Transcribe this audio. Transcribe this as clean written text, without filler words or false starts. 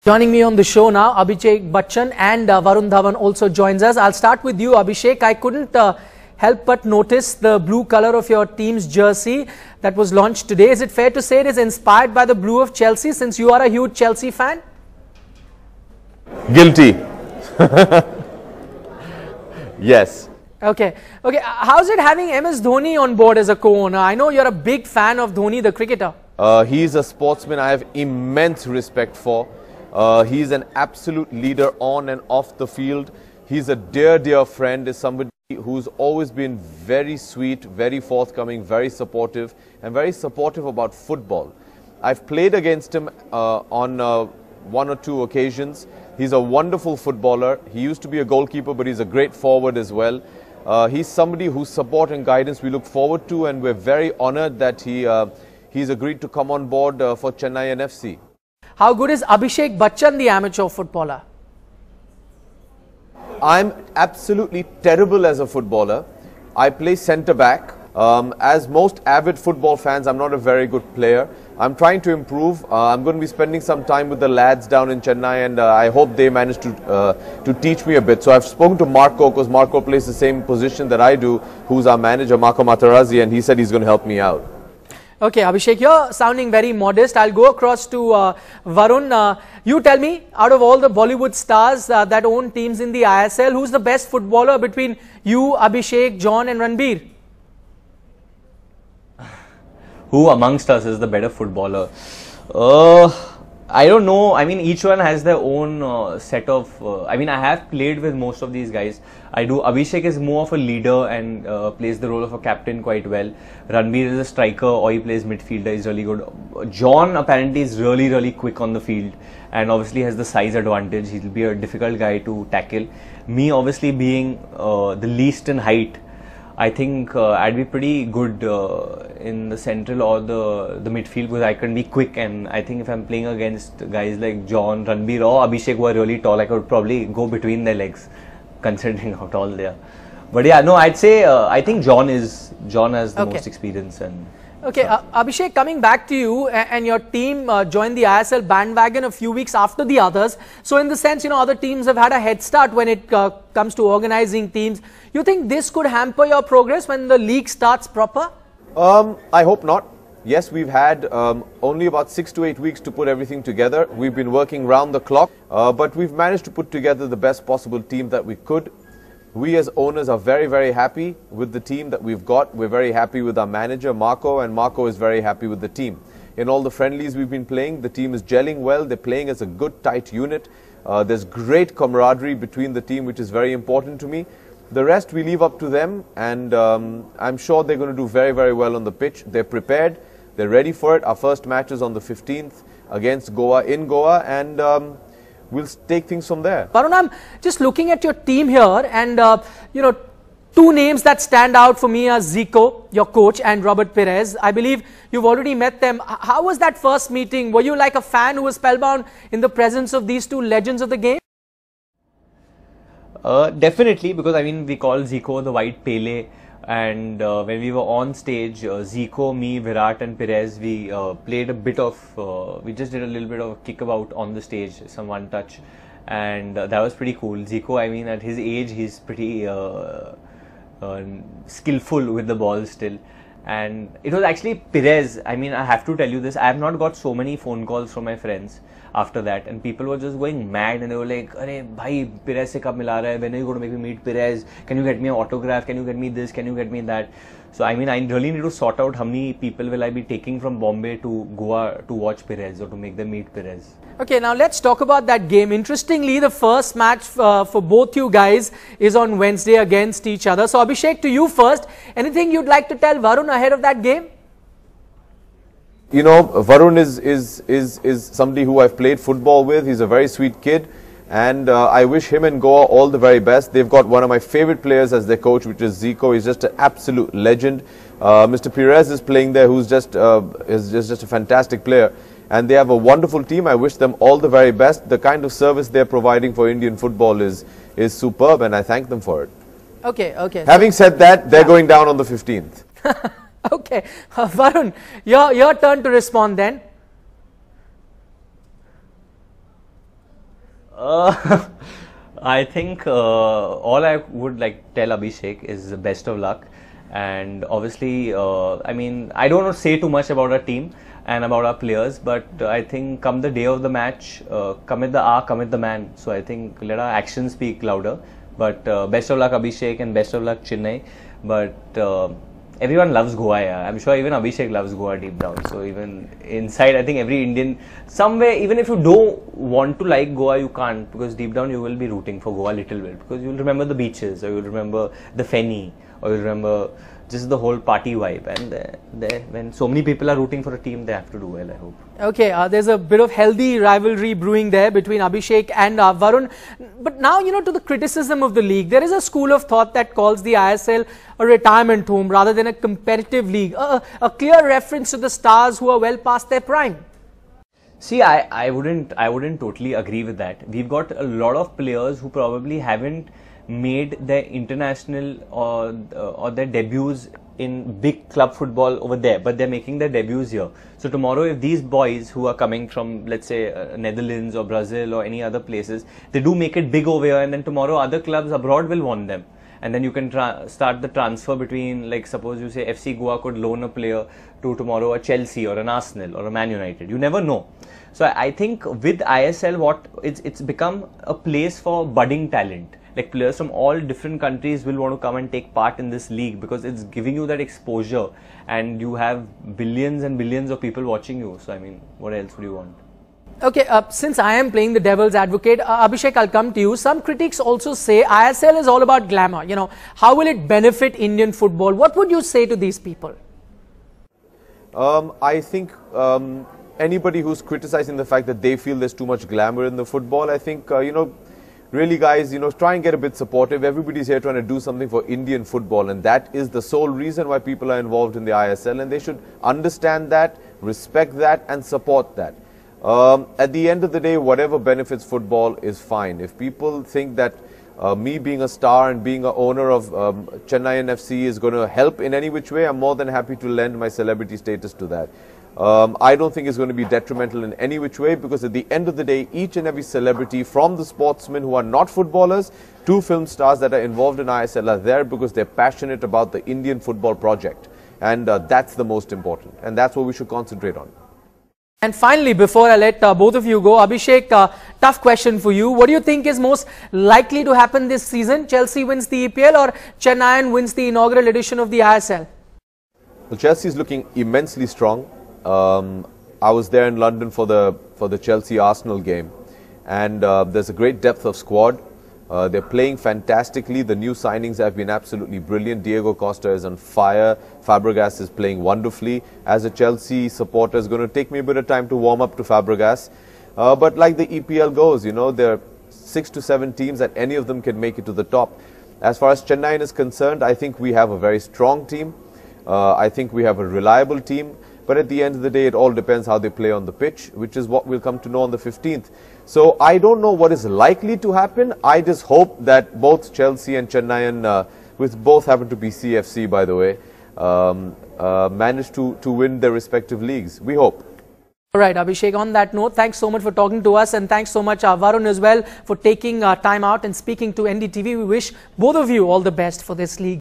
Joining me on the show now, Abhishek Bachchan and Varun Dhawan also joins us. I'll start with you, Abhishek. I couldn't help but notice the blue color of your team's jersey that was launched today. Is it fair to say it is inspired by the blue of Chelsea, since you are a huge Chelsea fan? Guilty. Yes. Okay. How's it having MS Dhoni on board as a co-owner? I know you're a big fan of Dhoni, the cricketer. He's a sportsman I have immense respect for. He's an absolute leader on and off the field. He's a dear friend. Is somebody who's always been very sweet, very forthcoming, very supportive, and very supportive about football. I've played against him on one or two occasions. He's a wonderful footballer. He used to be a goalkeeper, but he's a great forward as well. He's somebody whose support and guidance we look forward to, and we're very honored that he's agreed to come on board for Chennaiyin F.C. How good is Abhishek Bachchan, the amateur footballer? I'm absolutely terrible as a footballer. I play centre-back. As most avid football fans, I'm not a very good player. I'm trying to improve. I'm going to be spending some time with the lads down in Chennai, and I hope they manage to teach me a bit. So I've spoken to Marco, because Marco plays the same position that I do, who's our manager, Marco Materazzi, and he said he's going to help me out. Okay, Abhishek, you're sounding very modest. I'll go across to Varun. You tell me, out of all the Bollywood stars that own teams in the ISL, who's the best footballer between you, Abhishek, John and Ranbir? Who amongst us is the better footballer? I don't know. I mean, each one has their own set of... I mean, I have played with most of these guys. I do. Abhishek is more of a leader and plays the role of a captain quite well. Ranbir is a striker, or he plays midfielder. He's really good. John apparently is really quick on the field, and obviously has the size advantage. He'll be a difficult guy to tackle. Me, obviously being the least in height, I think I'd be pretty good in the central or the midfield, because I can be quick, and I think if I'm playing against guys like John, Ranbir or Abhishek who are really tall, I could probably go between their legs, considering how tall they are. But yeah, no, I'd say I think John has the most experience. And okay, Abhishek, coming back to you, and your team joined the ISL bandwagon a few weeks after the others. So in the sense, you know, other teams have had a head start when it comes to organizing teams. You think this could hamper your progress when the league starts proper? I hope not. Yes, we've had only about 6 to 8 weeks to put everything together. We've been working round the clock, but we've managed to put together the best possible team that we could. We as owners are very happy with the team that we've got. We're very happy with our manager, Marco, and Marco is very happy with the team. In all the friendlies we've been playing, the team is gelling well. They're playing as a good, tight unit. There's great camaraderie between the team, which is very important to me. The rest we leave up to them, and I'm sure they're going to do very well on the pitch. They're prepared. They're ready for it. Our first match is on the 15th against Goa, in Goa, and we'll take things from there. Varun, I'm just looking at your team here, and you know, two names that stand out for me are Zico, your coach, and Robert Perez. I believe you've already met them. How was that first meeting? Were you like a fan who was spellbound in the presence of these two legends of the game? Definitely, because I mean, we call Zico the White Pele, and when we were on stage, Zico, me, Virat and Perez, we played a bit of, we just did a little bit of a kickabout on the stage, some one touch, and that was pretty cool. Zico, I mean, at his age, he's pretty skillful with the ball still. And it was actually Perez. I mean, I have to tell you this, I have not got so many phone calls from my friends after that, and people were just going mad, and they were like, "Arey bhai, Perez se kab mila raha hai? When are you going to make me meet Perez? Can you get me an autograph? Can you get me this? Can you get me that?" So I mean, I really need to sort out how many people will I be taking from Bombay to Goa to watch Perez, or to make them meet Perez. Okay, now let's talk about that game. Interestingly, the first match for both you guys is on Wednesday against each other. So Abhishek, to you first, anything you'd like to tell Varun ahead of that game? You know, Varun is somebody who I've played football with. He's a very sweet kid, and I wish him and Goa all the very best. They've got one of my favorite players as their coach, which is Zico. He's just an absolute legend. Mr. Perez is playing there, who's just a fantastic player, and they have a wonderful team. I wish them all the very best. The kind of service they're providing for Indian football is superb, and I thank them for it. Okay. Having said that, they're going down on the 15th. Okay, Varun, your turn to respond then. I think all I would like tell Abhishek is the best of luck, and obviously, I mean, I don't want to say too much about our team and about our players, but I think come the day of the match, commit the man. So I think let our actions speak louder. But best of luck Abhishek and best of luck Chennai. But everyone loves Goa, yeah. I'm sure even Abhishek loves Goa deep down. So even inside, I think every Indian, somewhere, even if you don't want to like Goa, you can't, because deep down you will be rooting for Goa a little bit, because you'll remember the beaches, or you'll remember the Feni, or you'll remember just the whole party vibe. And when so many people are rooting for a team, they have to do well, I hope. Okay, there's a bit of healthy rivalry brewing there between Abhishek and Varun. But now, you know, to the criticism of the league, there is a school of thought that calls the ISL a retirement home rather than a competitive league. A clear reference to the stars who are well past their prime. See, I wouldn't totally agree with that. We've got a lot of players who probably haven't made their international or their debuts in big club football over there, but they're making their debuts here. So tomorrow, if these boys who are coming from, let's say, Netherlands or Brazil or any other places, they do make it big over here, and then tomorrow other clubs abroad will want them, and then you can start the transfer between, like, suppose you say FC Goa could loan a player to tomorrow a Chelsea or an Arsenal or a Man United. You never know. So I think with ISL, it's become a place for budding talent. Like, players from all different countries will want to come and take part in this league, because it's giving you that exposure, and you have billions and billions of people watching you. So I mean, what else would you want? Okay, since I am playing the devil's advocate, Abhishek, I'll come to you. Some critics also say ISL is all about glamour. You know, how will it benefit Indian football? What would you say to these people? I think anybody who's criticizing the fact that they feel there's too much glamour in the football, I think, you know, really, guys, you know, try and get a bit supportive. Everybody's here trying to do something for Indian football, and that is the sole reason why people are involved in the ISL, and they should understand that, respect that, and support that. At the end of the day, whatever benefits football is fine. If people think that me being a star and being an owner of Chennaiyin F.C. is going to help in any which way, I'm more than happy to lend my celebrity status to that. I don't think it's going to be detrimental in any which way, because at the end of the day, each and every celebrity, from the sportsmen who are not footballers to film stars that are involved in ISL, are there because they're passionate about the Indian football project. And that's the most important. And that's what we should concentrate on. And finally, before I let both of you go, Abhishek, tough question for you. What do you think is most likely to happen this season? Chelsea wins the EPL or Chennaiyin wins the inaugural edition of the ISL? Well, Chelsea is looking immensely strong. I was there in London for the Chelsea-Arsenal game, and there's a great depth of squad. They're playing fantastically. The new signings have been absolutely brilliant. Diego Costa is on fire. Fabregas is playing wonderfully. As a Chelsea supporter, it's going to take me a bit of time to warm up to Fabregas. But like the EPL goes, you know, there are 6 to 7 teams and any of them can make it to the top. As far as Chennai is concerned, I think we have a very strong team. I think we have a reliable team. But at the end of the day, it all depends how they play on the pitch, which is what we'll come to know on the 15th. So I don't know what is likely to happen. I just hope that both Chelsea and Chennaiyin, which both happen to be CFC, by the way, manage to win their respective leagues. We hope. All right, Abhishek, on that note, thanks so much for talking to us, and thanks so much, Varun, as well, for taking time out and speaking to NDTV. We wish both of you all the best for this league.